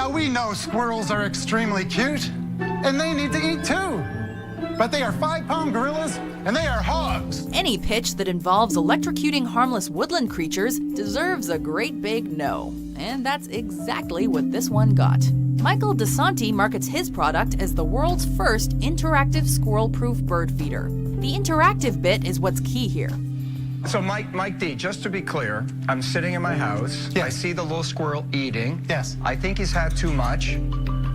Now, we know squirrels are extremely cute, and they need to eat too. But they are 5-pound gorillas, and they are hogs. Any pitch that involves electrocuting harmless woodland creatures deserves a great big no. And that's exactly what this one got. Michael DeSanti markets his product as the world's first interactive squirrel-proof bird feeder. The interactive bit is what's key here. So Mike D, just to be clear, I'm sitting in my house. Yes. I see the little squirrel eating. Yes. I think he's had too much.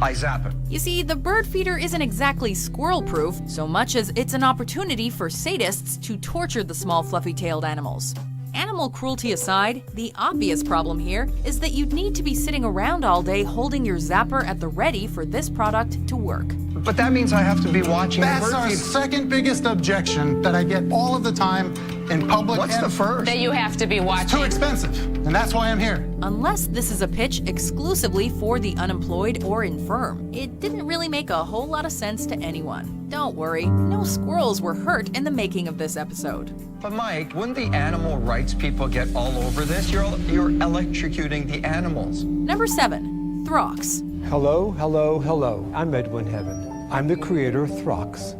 I zap him. You see, the bird feeder isn't exactly squirrel-proof so much as it's an opportunity for sadists to torture the small fluffy-tailed animals. Animal cruelty aside, the obvious problem here is that you'd need to be sitting around all day holding your zapper at the ready for this product to work. But that means I have to be watching the That's bird our feed. second biggest objection that I get all of the time in public. What's the first? That you have to be watching. It's too expensive, and that's why I'm here. Unless this is a pitch exclusively for the unemployed or infirm, it didn't really make a whole lot of sense to anyone. Don't worry, no squirrels were hurt in the making of this episode. But Mike, wouldn't the animal rights people get all over this? You're electrocuting the animals. Number 7, Throx. Hello, hello, hello. I'm Edwin Heaven. I'm the creator of Throx,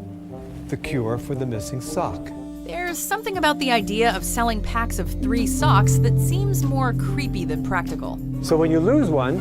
the cure for the missing sock. There's something about the idea of selling packs of 3 socks that seems more creepy than practical. So when you lose one,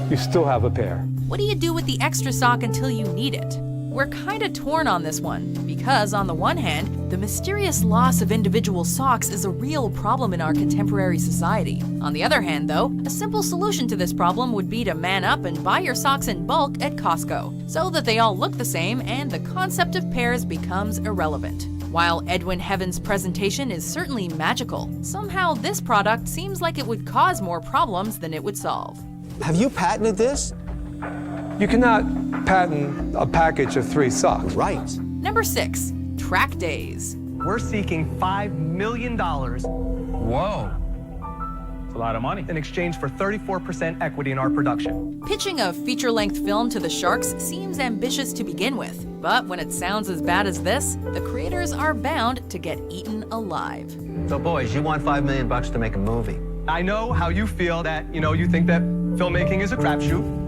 you still have a pair. What do you do with the extra sock until you need it? We're kinda torn on this one, because on the one hand, the mysterious loss of individual socks is a real problem in our contemporary society. On the other hand, though, a simple solution to this problem would be to man up and buy your socks in bulk at Costco, so that they all look the same and the concept of pairs becomes irrelevant. While Edwin Heaven's presentation is certainly magical, somehow this product seems like it would cause more problems than it would solve. Have you patented this? You cannot patent a package of 3 socks. Right. Number 6, Track Days. We're seeking $5 million Whoa. It's a lot of money. In exchange for 34% equity in our production. Pitching a feature-length film to the Sharks seems ambitious to begin with, but when it sounds as bad as this, the creators are bound to get eaten alive. So boys, you want $5 million to make a movie. I know how you feel that, you think that filmmaking is a crapshoot,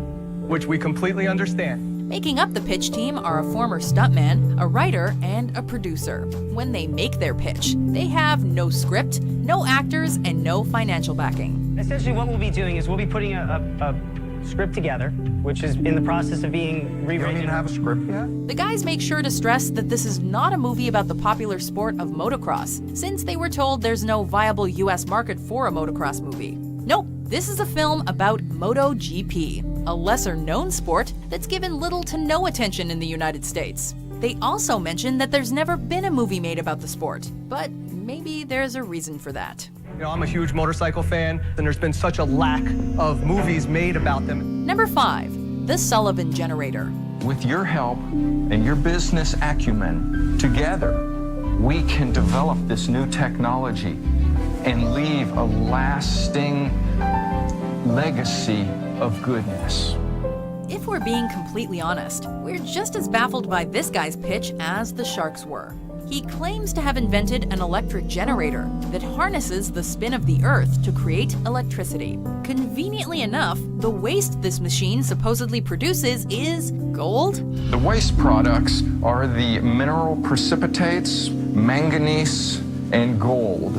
which we completely understand. Making up the pitch team are a former stuntman, a writer, and a producer. When they make their pitch, they have no script, no actors, and no financial backing. Essentially what we'll be doing is we'll be putting a script together, which is in the process of being You rewritten. don't even have a script yet? The guys make sure to stress that this is not a movie about the popular sport of motocross, since they were told there's no viable US market for a motocross movie. Nope, this is a film about MotoGP, a lesser-known sport that's given little to no attention in the United States. They also mention that there's never been a movie made about the sport, but maybe there's a reason for that. I'm a huge motorcycle fan, and there's been such a lack of movies made about them. Number 5, The Sullivan Generator. With your help and your business acumen, together, we can develop this new technology and leave a lasting legacy of goodness. If we're being completely honest, we're just as baffled by this guy's pitch as the Sharks were. He claims to have invented an electric generator that harnesses the spin of the Earth to create electricity. Conveniently enough, the waste this machine supposedly produces is gold? The waste products are the mineral precipitates, manganese, and gold.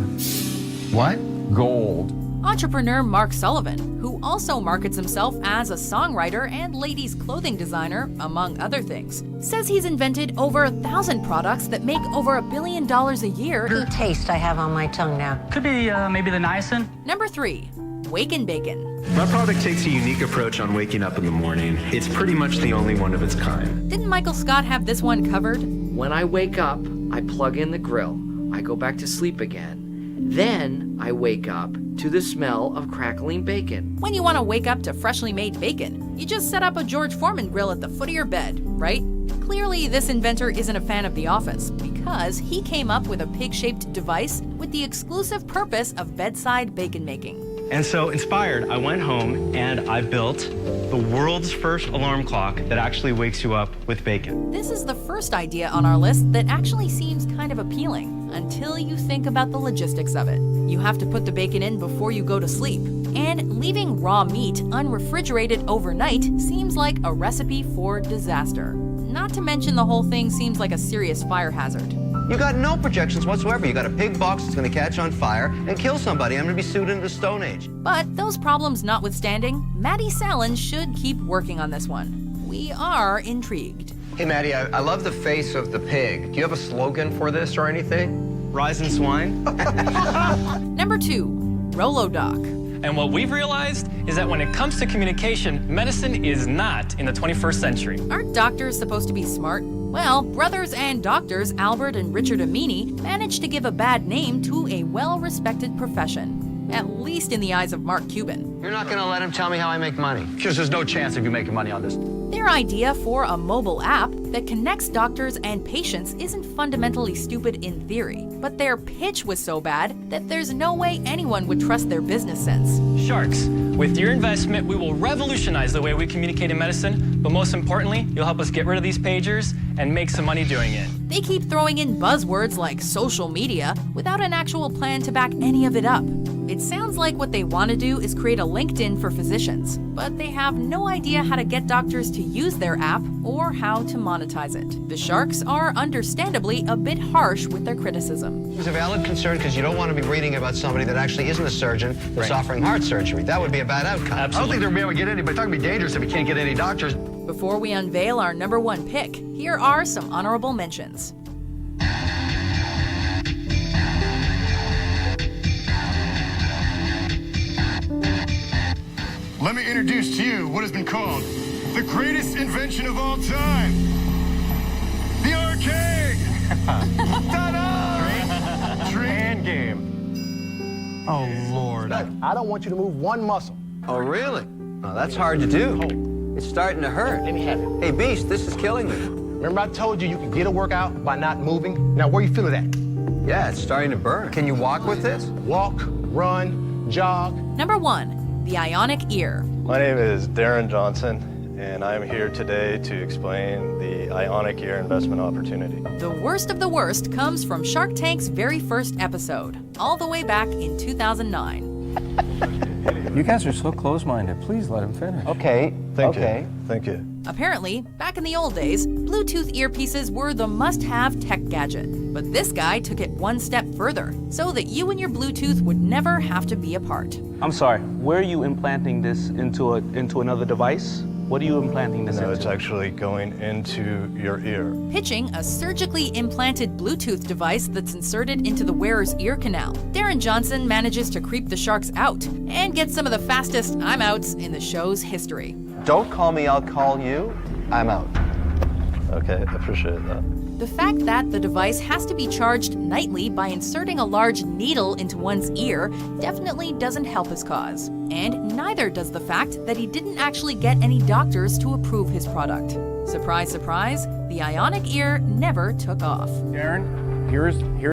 What? Gold. Entrepreneur Mark Sullivan, who also markets himself as a songwriter and ladies' clothing designer, among other things, says he's invented over 1,000 products that make over $1 billion a year. The taste I have on my tongue now. Could be maybe the niacin. Number 3, Wake and Bacon. My product takes a unique approach on waking up in the morning. It's pretty much the only one of its kind. Didn't Michael Scott have this one covered? When I wake up, I plug in the grill. I go back to sleep again. Then I wake up to the smell of crackling bacon. When you want to wake up to freshly made bacon, you just set up a George Foreman grill at the foot of your bed, right? Clearly, this inventor isn't a fan of The Office because he came up with a pig-shaped device with the exclusive purpose of bedside bacon making. And so, inspired, I went home and I built the world's first alarm clock that actually wakes you up with bacon. This is the first idea on our list that actually seems kind of appealing. until you think about the logistics of it. You have to put the bacon in before you go to sleep, and leaving raw meat unrefrigerated overnight seems like a recipe for disaster. Not to mention the whole thing seems like a serious fire hazard. You got no projections whatsoever. You got a pig box that's going to catch on fire and kill somebody. I'm going to be sued into the Stone Age. But those problems notwithstanding, Maddie Salin should keep working on this one. We are intrigued. Hey, Maddie, I love the face of the pig. Do you have a slogan for this or anything? Rise and swine. Number 2, Rolodoc. And what we've realized is that when it comes to communication, medicine is not in the 21st century. Aren't doctors supposed to be smart? Well, brothers and doctors Albert and Richard Amini managed to give a bad name to a well-respected profession, at least in the eyes of Mark Cuban. You're not going to let him tell me how I make money. Because there's no chance of you making money on this. Their idea for a mobile app that connects doctors and patients isn't fundamentally stupid in theory, but their pitch was so bad that there's no way anyone would trust their business sense. Sharks, with your investment, we will revolutionize the way we communicate in medicine, but most importantly, you'll help us get rid of these pagers and make some money doing it. They keep throwing in buzzwords like social media without an actual plan to back any of it up. It sounds like what they want to do is create a LinkedIn for physicians, but they have no idea how to get doctors to use their app or how to monetize it. The Sharks are understandably a bit harsh with their criticism. It's a valid concern because you don't want to be reading about somebody that actually isn't a surgeon that's offering heart surgery. That would be a bad outcome. I don't think they're going to be able to get anybody. It's not going to be dangerous if you can't get any doctors. Before we unveil our number 1 pick, here are some honorable mentions. Let me introduce to you what has been called the greatest invention of all time. The arcade! Ta-da! Train game. Oh, Lord. I don't want you to move one muscle. Oh, really? Oh, that's hard to do. It's starting to hurt. Let me have it. Hey, Beast, this is killing me. Remember I told you you can get a workout by not moving? Now, where you feel it at? Yeah, it's starting to burn. Can you walk with this? Walk, run, jog. Number 1, the Ionic Ear. My name is Darren Johnson, and I'm here today to explain the Ionic Ear investment opportunity. The worst of the worst comes from Shark Tank's very first episode, all the way back in 2009. You guys are so close-minded. Please let him finish. Okay. Thank you. Apparently, back in the old days, Bluetooth earpieces were the must-have tech gadget. But this guy took it one step further, so that you and your Bluetooth would never have to be apart. I'm sorry, where are you implanting this into another device? What are you implanting this into? No, it's actually going into your ear. Pitching a surgically implanted Bluetooth device that's inserted into the wearer's ear canal, Darren Johnson manages to creep the sharks out and get some of the fastest I'm outs in the show's history. Don't call me, I'll call you. I'm out. Okay, I appreciate that. The fact that the device has to be charged nightly by inserting a large needle into one's ear definitely doesn't help his cause. And neither does the fact that he didn't actually get any doctors to approve his product. Surprise, surprise, the Ionic Ear never took off. Darren, here's